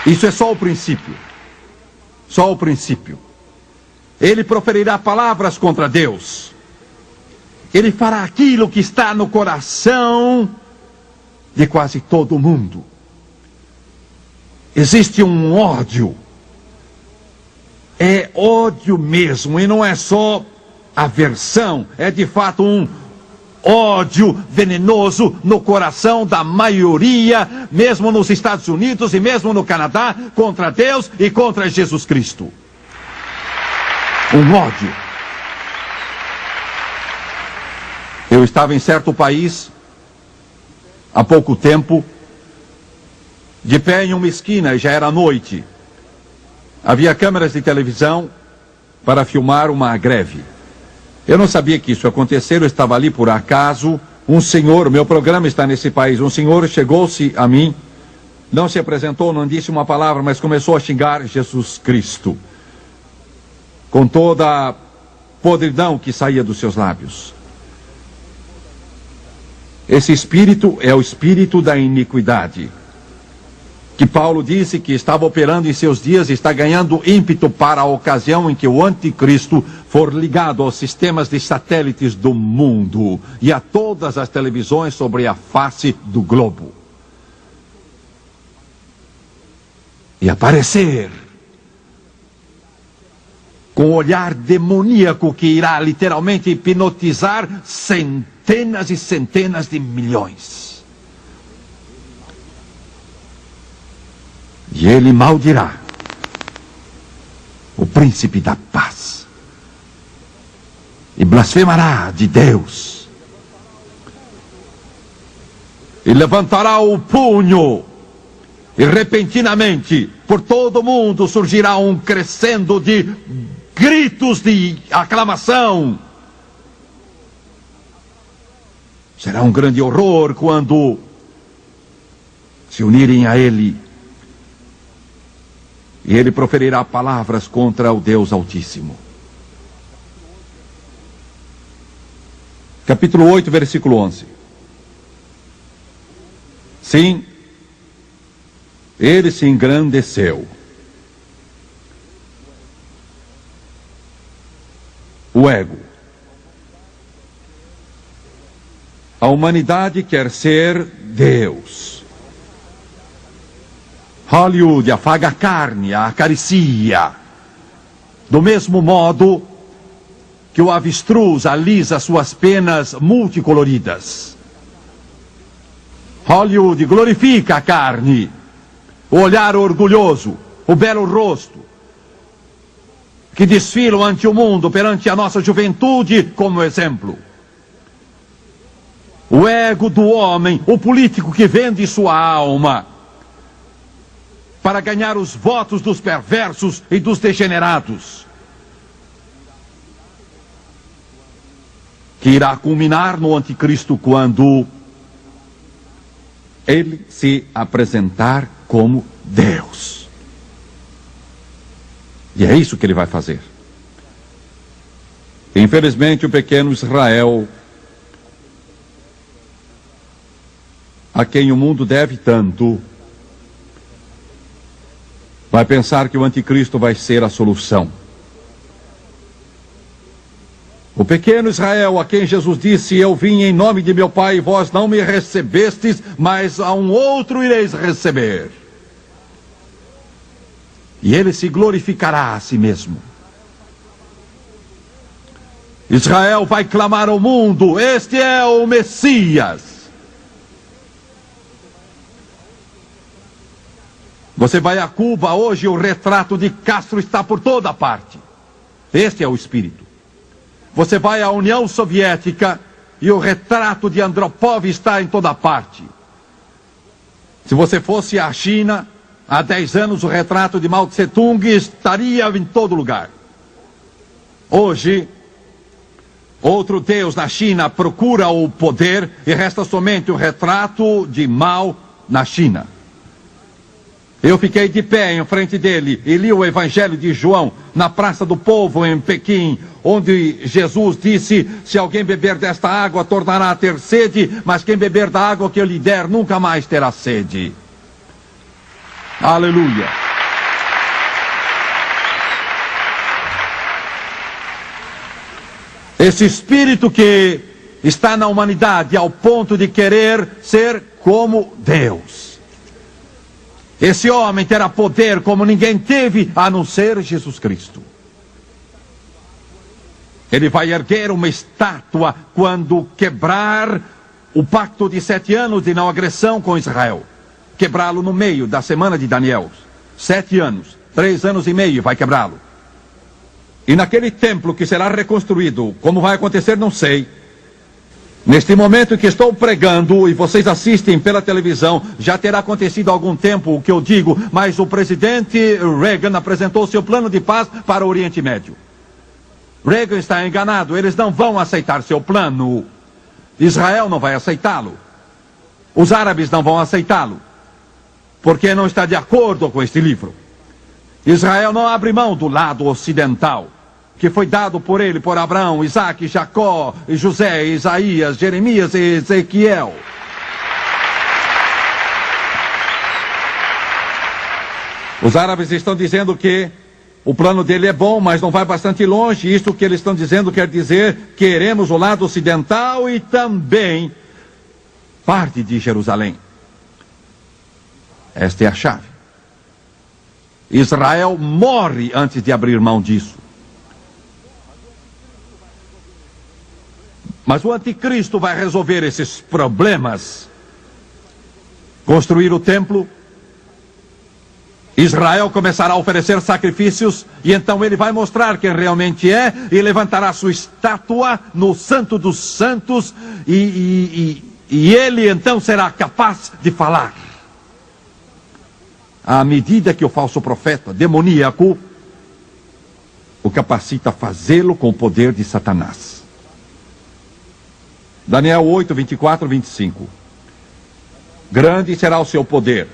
C: Isso é só o princípio. Só o princípio. Ele proferirá palavras contra Deus. Ele fará aquilo que está no coração de quase todo mundo. Existe um ódio. É ódio mesmo, e não é só aversão, é de fato um ódio venenoso no coração da maioria, mesmo nos Estados Unidos e mesmo no Canadá, contra Deus e contra Jesus Cristo. Um ódio. Eu estava em certo país, há pouco tempo, de pé em uma esquina, e já era noite. Havia câmeras de televisão para filmar uma greve. Eu não sabia que isso ia acontecer, eu estava ali por acaso. Um senhor, meu programa está nesse país, um senhor chegou-se a mim, não se apresentou, não disse uma palavra, mas começou a xingar Jesus Cristo, com toda a podridão que saía dos seus lábios. Esse espírito é o espírito da iniquidade, que Paulo disse que estava operando em seus dias e está ganhando ímpeto para a ocasião em que o anticristo for ligado aos sistemas de satélites do mundo e a todas as televisões sobre a face do globo. E aparecer com um olhar demoníaco que irá literalmente hipnotizar centenas e centenas de milhões. E ele maldirá o príncipe da paz e blasfemará de Deus e levantará o punho, e repentinamente por todo o mundo surgirá um crescendo de gritos de aclamação. Será um grande horror quando se unirem a ele. E ele proferirá palavras contra o Deus Altíssimo. Capítulo 8, versículo 11. Sim, ele se engrandeceu. O ego. A humanidade quer ser Deus. Hollywood afaga a carne, a acaricia, do mesmo modo que o avestruz alisa suas penas multicoloridas. Hollywood glorifica a carne, o olhar orgulhoso, o belo rosto, que desfilam ante o mundo, perante a nossa juventude como exemplo. O ego do homem, o político que vende sua alma para ganhar os votos dos perversos e dos degenerados, que irá culminar no anticristo quando ele se apresentar como Deus. E é isso que ele vai fazer. Infelizmente, o pequeno Israel, a quem o mundo deve tanto, vai pensar que o anticristo vai ser a solução. O pequeno Israel, a quem Jesus disse: eu vim em nome de meu Pai e vós não me recebestes, mas a um outro ireis receber. E ele se glorificará a si mesmo. Israel vai clamar ao mundo: este é o Messias. Você vai a Cuba hoje, o retrato de Castro está por toda parte. Este é o espírito. Você vai à União Soviética e o retrato de Andropov está em toda parte. Se você fosse à China, há 10 anos o retrato de Mao Tse-tung estaria em todo lugar. Hoje, outro Deus na China procura o poder e resta somente o retrato de Mao na China. Eu fiquei de pé em frente dele e li o Evangelho de João na Praça do Povo em Pequim, onde Jesus disse: se alguém beber desta água tornará a ter sede, mas quem beber da água que eu lhe der nunca mais terá sede. Aleluia. Esse espírito que está na humanidade ao ponto de querer ser como Deus. Esse homem terá poder como ninguém teve, a não ser Jesus Cristo. Ele vai erguer uma estátua quando quebrar o pacto de 7 anos de não agressão com Israel. Quebrá-lo no meio da semana de Daniel. 7 anos, 3 anos e meio vai quebrá-lo. E naquele templo que será reconstruído, como vai acontecer não sei. Neste momento em que estou pregando e vocês assistem pela televisão, já terá acontecido há algum tempo o que eu digo, mas o presidente Reagan apresentou seu plano de paz para o Oriente Médio. Reagan está enganado, eles não vão aceitar seu plano. Israel não vai aceitá-lo. Os árabes não vão aceitá-lo, porque não está de acordo com este livro. Israel não abre mão do lado ocidental, que foi dado por ele, por Abraão, Isaac, Jacó, José, Isaías, Jeremias e Ezequiel. Os árabes estão dizendo que o plano dele é bom, mas não vai bastante longe. Isso que eles estão dizendo quer dizer: queremos o lado ocidental e também parte de Jerusalém. Esta é a chave. Israel morre antes de abrir mão disso. Mas o anticristo vai resolver esses problemas. Construir o templo. Israel começará a oferecer sacrifícios. E então ele vai mostrar quem realmente é. E levantará sua estátua no Santo dos Santos. E ele então será capaz de falar. À medida que o falso profeta demoníaco o capacita a fazê-lo com o poder de Satanás. Daniel 8, 24, 25. Grande será o seu poder,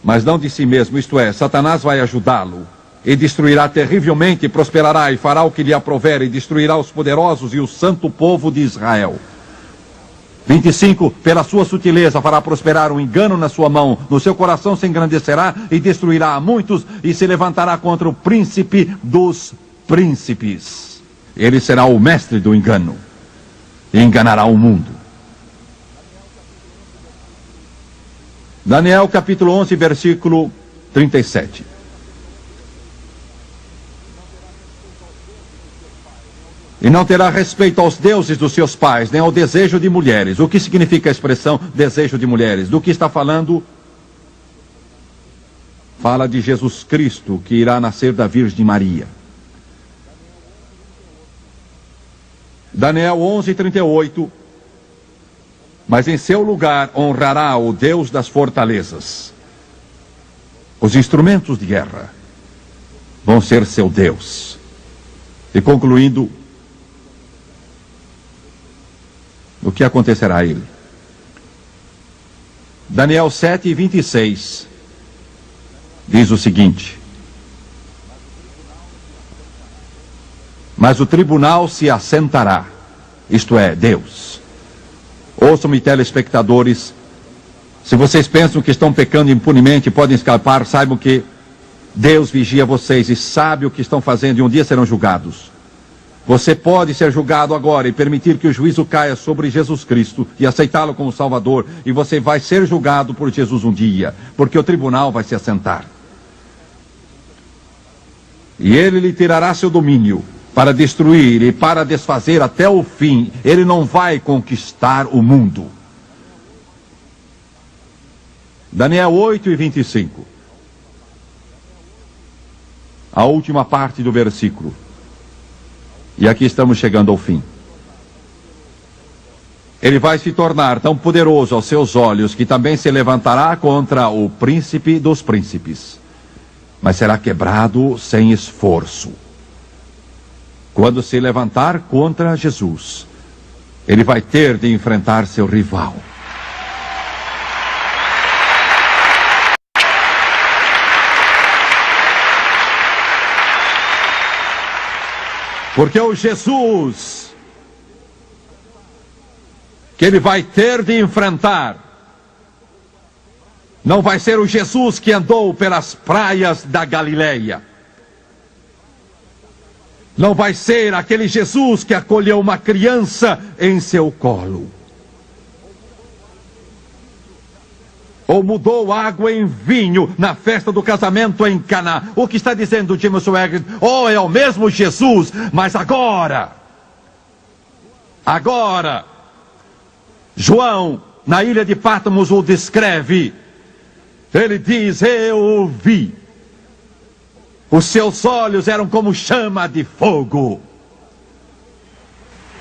C: mas não de si mesmo, isto é, Satanás vai ajudá-lo, e destruirá terrivelmente, e prosperará, e fará o que lhe aprouver, e destruirá os poderosos e o santo povo de Israel. 25. Pela sua sutileza fará prosperar um engano na sua mão, no seu coração se engrandecerá, e destruirá a muitos, e se levantará contra o príncipe dos príncipes. Ele será o mestre do engano. E enganará o mundo. Daniel capítulo 11, versículo 37. E não terá respeito aos deuses dos seus pais, nem ao desejo de mulheres. O que significa a expressão desejo de mulheres? Do que está falando? Fala de Jesus Cristo, que irá nascer da Virgem Maria. Daniel 11, 38. mas em seu lugar honrará o Deus das fortalezas. Os instrumentos de guerra vão ser seu Deus. E concluindo, o que acontecerá a ele? Daniel 7:26 diz o seguinte: mas o tribunal se assentará, isto é, Deus. Ouçam-me, telespectadores, se vocês pensam que estão pecando impunemente e podem escapar, saibam que Deus vigia vocês e sabe o que estão fazendo e um dia serão julgados. Você pode ser julgado agora e permitir que o juízo caia sobre Jesus Cristo e aceitá-lo como Salvador, e você vai ser julgado por Jesus um dia, porque o tribunal vai se assentar. E ele lhe tirará seu domínio para destruir e para desfazer até o fim. Ele não vai conquistar o mundo. Daniel 8:25. A última parte do versículo. E aqui estamos chegando ao fim. Ele vai se tornar tão poderoso aos seus olhos que também se levantará contra o príncipe dos príncipes, mas será quebrado sem esforço. Quando se levantar contra Jesus, ele vai ter de enfrentar seu rival. Porque o Jesus que ele vai ter de enfrentar não vai ser o Jesus que andou pelas praias da Galileia. Não vai ser aquele Jesus que acolheu uma criança em seu colo. Ou mudou água em vinho na festa do casamento em Caná. O que está dizendo Jimmy Swaggart? Oh, é o mesmo Jesus, mas agora, João, na ilha de Patmos, o descreve. Ele diz: eu o vi. Os seus olhos eram como chama de fogo.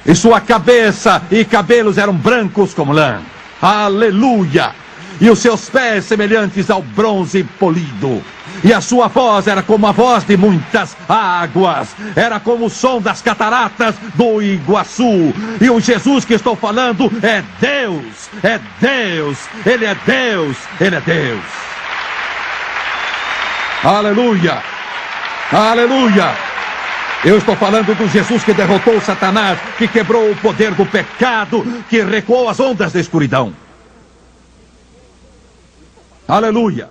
C: E sua cabeça e cabelos eram brancos como lã. Aleluia! E os seus pés semelhantes ao bronze polido. E a sua voz era como a voz de muitas águas. Era como o som das cataratas do Iguaçu. E o Jesus que estou falando é Deus. É Deus. Ele é Deus. Ele é Deus. Aleluia. Aleluia. Eu estou falando do Jesus que derrotou Satanás, que quebrou o poder do pecado, que recuou as ondas da escuridão. Aleluia.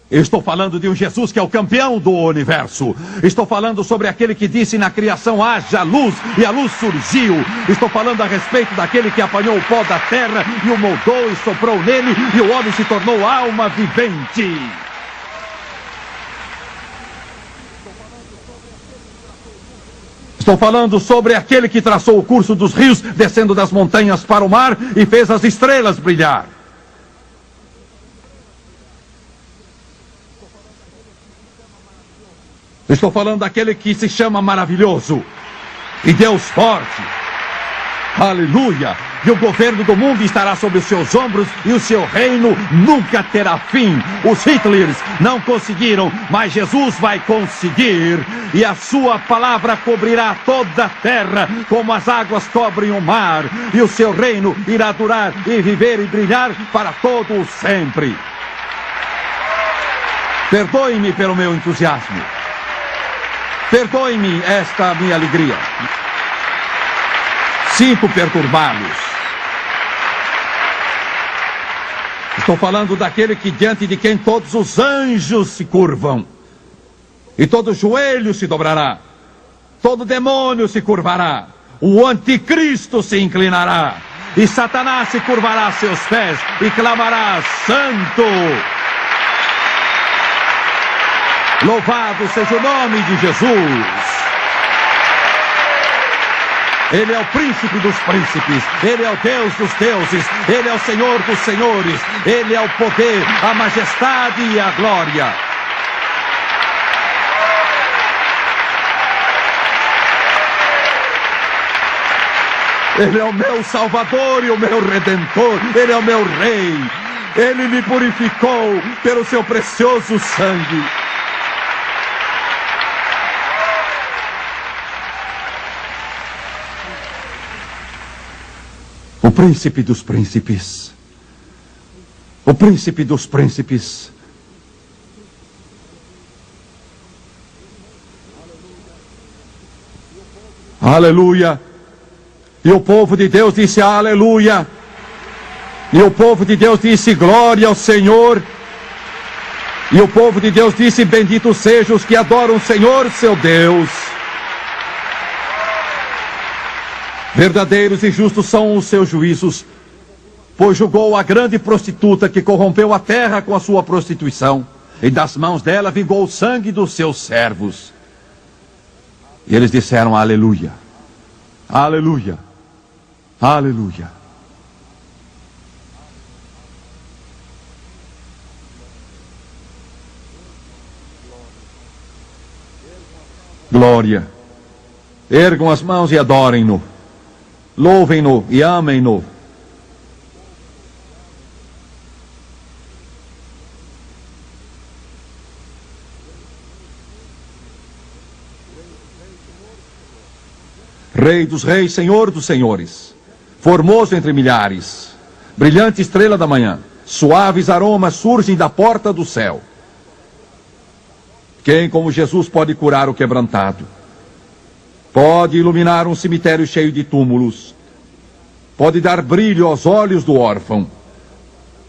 C: Estou falando de um Jesus que é o campeão do universo. Estou falando sobre aquele que disse na criação: haja luz, e a luz surgiu. Estou falando a respeito daquele que apanhou o pó da terra e o moldou e soprou nele, e o homem se tornou alma vivente. Estou falando sobre aquele que traçou o curso dos rios, descendo das montanhas para o mar e fez as estrelas brilhar. Estou falando daquele que se chama maravilhoso e Deus forte. Aleluia! E o governo do mundo estará sobre os seus ombros e o seu reino nunca terá fim. Os Hitlers não conseguiram, mas Jesus vai conseguir. E a sua palavra cobrirá toda a terra, como as águas cobrem o mar. E o seu reino irá durar e viver e brilhar para todo o sempre. Perdoe-me pelo meu entusiasmo. Perdoe-me esta minha alegria. Sinto perturbá-los. Estou falando daquele que diante de quem todos os anjos se curvam. E todo joelho se dobrará. Todo demônio se curvará. O anticristo se inclinará. E Satanás se curvará a seus pés e clamará: santo! Louvado seja o nome de Jesus. Ele é o príncipe dos príncipes. Ele é o Deus dos deuses. Ele é o Senhor dos senhores. Ele é o poder, a majestade e a glória. Ele é o meu Salvador e o meu Redentor. Ele é o meu Rei. Ele me purificou pelo seu precioso sangue. O príncipe dos príncipes. O príncipe dos príncipes. Aleluia. E o povo de Deus disse aleluia. E o povo de Deus disse glória ao Senhor. E o povo de Deus disse bendito sejam os que adoram o Senhor seu Deus. Verdadeiros e justos são os seus juízos, pois julgou a grande prostituta que corrompeu a terra com a sua prostituição, e das mãos dela vingou o sangue dos seus servos. E eles disseram aleluia, aleluia, aleluia. Glória. Ergam as mãos e adorem-no. Louvem-no e amem-no. Rei dos reis, Senhor dos senhores, formoso entre milhares, brilhante estrela da manhã, suaves aromas surgem da porta do céu. Quem como Jesus pode curar o quebrantado? Pode iluminar um cemitério cheio de túmulos. Pode dar brilho aos olhos do órfão.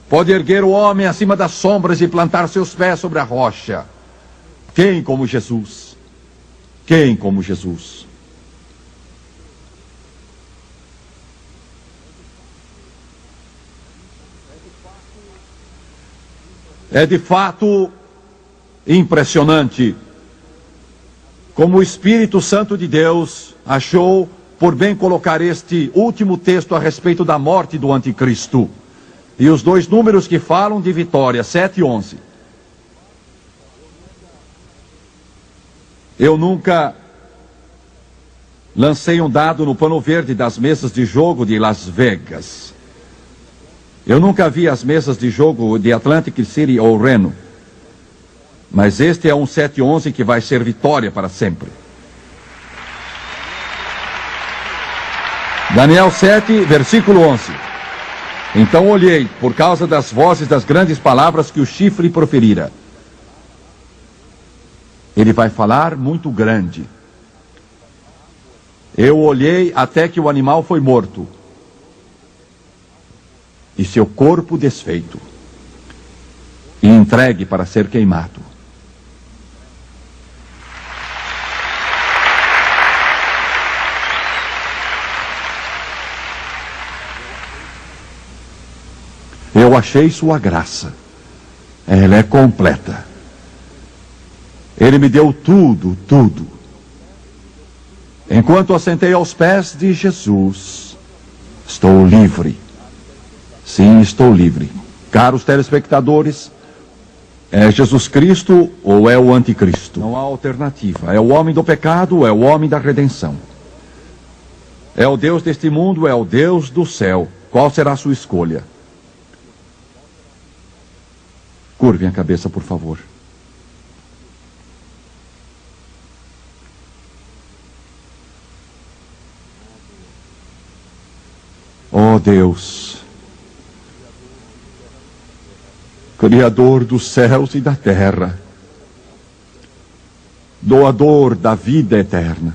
C: Pode erguer o homem acima das sombras e plantar seus pés sobre a rocha. Quem como Jesus? Quem como Jesus? É de fato impressionante como o Espírito Santo de Deus achou por bem colocar este último texto a respeito da morte do anticristo. E os dois números que falam de vitória, 7 e 11. Eu nunca lancei um dado no pano verde das mesas de jogo de Las Vegas. Eu nunca vi as mesas de jogo de Atlantic City ou Reno. Mas este é um 7-11 que vai ser vitória para sempre. Daniel 7, versículo 11. Então olhei, por causa das vozes das grandes palavras que o chifre proferira. Ele vai falar muito grande. Eu olhei até que o animal foi morto. E seu corpo desfeito. E entregue para ser queimado. Eu achei sua graça. Ela é completa. Ele me deu tudo, tudo. Enquanto assentei aos pés de Jesus, estou livre. Sim, estou livre. Caros telespectadores, é Jesus Cristo ou é o anticristo? Não há alternativa. É o homem do pecado ou é o homem da redenção? É o Deus deste mundo ou é o Deus do céu? Qual será a sua escolha? Curvem a cabeça, por favor. Oh Deus, Criador dos céus e da terra, doador da vida eterna,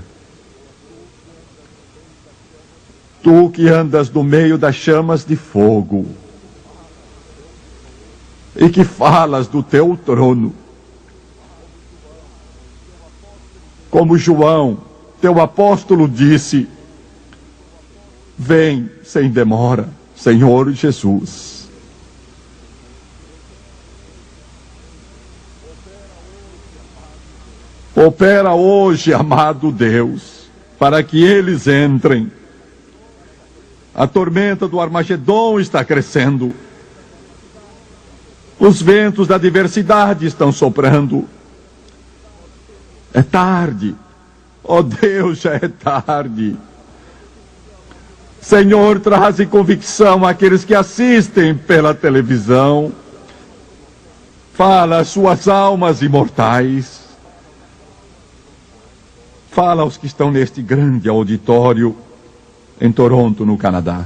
C: Tu que andas no meio das chamas de fogo, e que falas do teu trono, como João, teu apóstolo, disse: vem sem demora, Senhor Jesus. Opera hoje, amado Deus, para que eles entrem. A tormenta do Armagedon está crescendo. Os ventos da adversidade estão soprando. É tarde. Oh Deus, já é tarde. Senhor, traze convicção àqueles que assistem pela televisão. Fala às suas almas imortais. Fala aos que estão neste grande auditório em Toronto, no Canadá.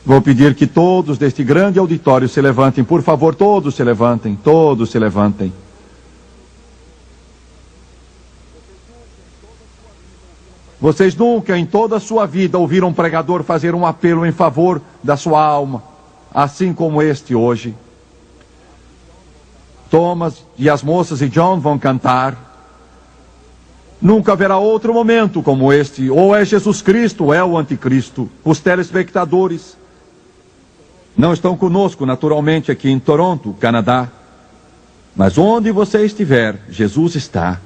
C: Vou pedir que todos deste grande auditório se levantem. Por favor, todos se levantem. Todos se levantem. Vocês nunca em toda a sua vida ouviram um pregador fazer um apelo em favor da sua alma, assim como este hoje. Thomas e as moças e John vão cantar. Nunca haverá outro momento como este. Ou é Jesus Cristo ou é o Anticristo. Os telespectadores não estão conosco naturalmente aqui em Toronto, Canadá. Mas onde você estiver, Jesus está.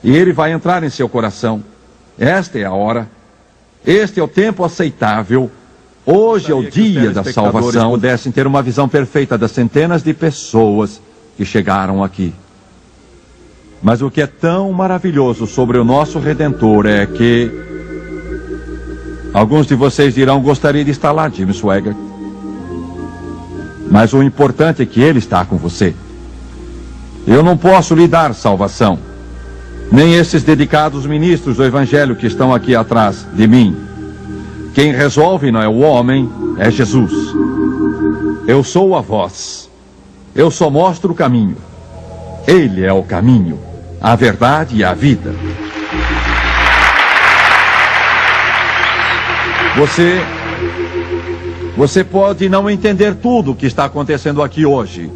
C: E Ele vai entrar em seu coração. Esta é a hora. Este é o tempo aceitável. Hoje é o dia da salvação. Pudessem ter uma visão perfeita das centenas de pessoas que chegaram aqui. Mas o que é tão maravilhoso sobre o nosso Redentor é que alguns de vocês dirão: gostaria de estar lá, Jim Swaggart. Mas o importante é que Ele está com você. Eu não posso lhe dar salvação, nem esses dedicados ministros do Evangelho que estão aqui atrás de mim. Quem resolve não é o homem, é Jesus. Eu sou a voz. Eu só mostro o caminho. Ele é o caminho, a verdade e a vida. Você pode não entender tudo o que está acontecendo aqui hoje.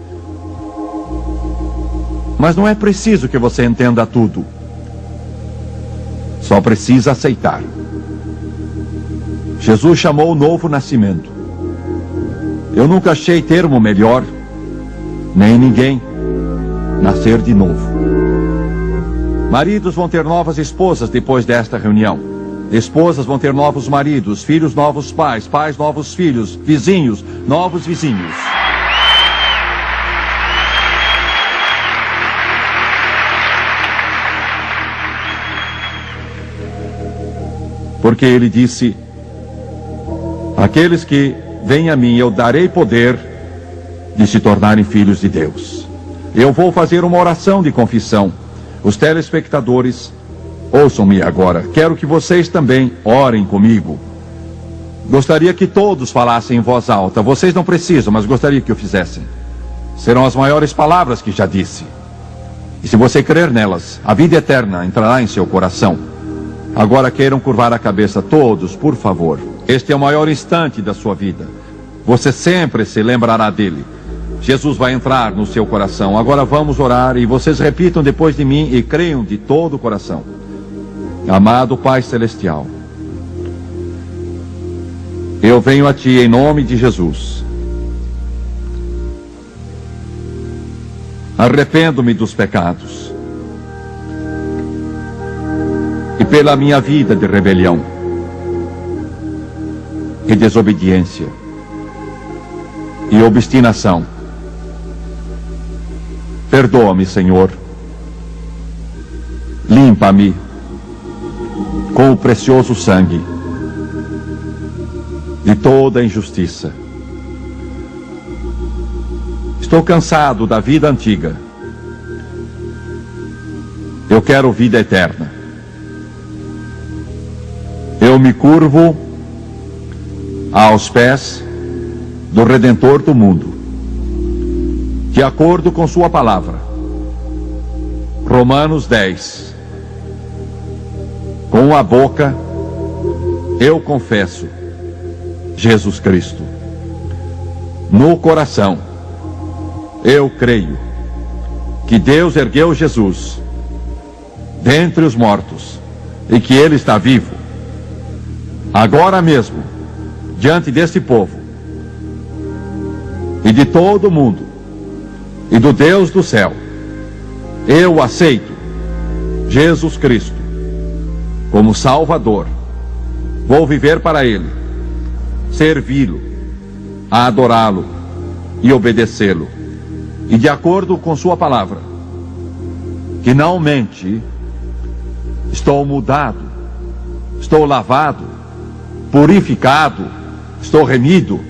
C: Mas não é preciso que você entenda tudo. Só precisa aceitar. Jesus chamou o novo nascimento. Eu nunca achei termo melhor, nem ninguém, nascer de novo. Maridos vão ter novas esposas depois desta reunião. Esposas vão ter novos maridos, filhos novos pais, pais novos filhos, vizinhos novos vizinhos. Porque Ele disse: aqueles que vêm a mim, eu darei poder de se tornarem filhos de Deus. Eu vou fazer uma oração de confissão. Os telespectadores, ouçam-me agora. Quero que vocês também orem comigo. Gostaria que todos falassem em voz alta. Vocês não precisam, mas gostaria que o fizessem. Serão as maiores palavras que já disse. E se você crer nelas, a vida eterna entrará em seu coração. Agora queiram curvar a cabeça todos, por favor. Este é o maior instante da sua vida. Você sempre se lembrará dele. Jesus vai entrar no seu coração. Agora vamos orar e vocês repitam depois de mim e creiam de todo o coração. Amado Pai Celestial, eu venho a Ti em nome de Jesus. Arrependo-me dos pecados e pela minha vida de rebelião e desobediência e obstinação. Perdoa-me, Senhor. Limpa-me com o precioso sangue de toda injustiça. Estou cansado da vida antiga. Eu quero vida eterna. Eu me curvo aos pés do Redentor do mundo, de acordo com sua palavra. Romanos 10. Com a boca eu confesso Jesus Cristo. No coração eu creio que Deus ergueu Jesus dentre os mortos e que Ele está vivo agora mesmo diante deste povo e de todo o mundo e do Deus do céu. Eu aceito Jesus Cristo como Salvador. Vou viver para Ele, servi-lo, adorá-lo e obedecê-lo. E de acordo com sua palavra, que não mente, estou mudado, estou lavado, purificado, estou remido,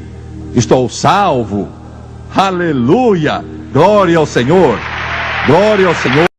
C: estou salvo. Aleluia! Glória ao Senhor! Glória ao Senhor!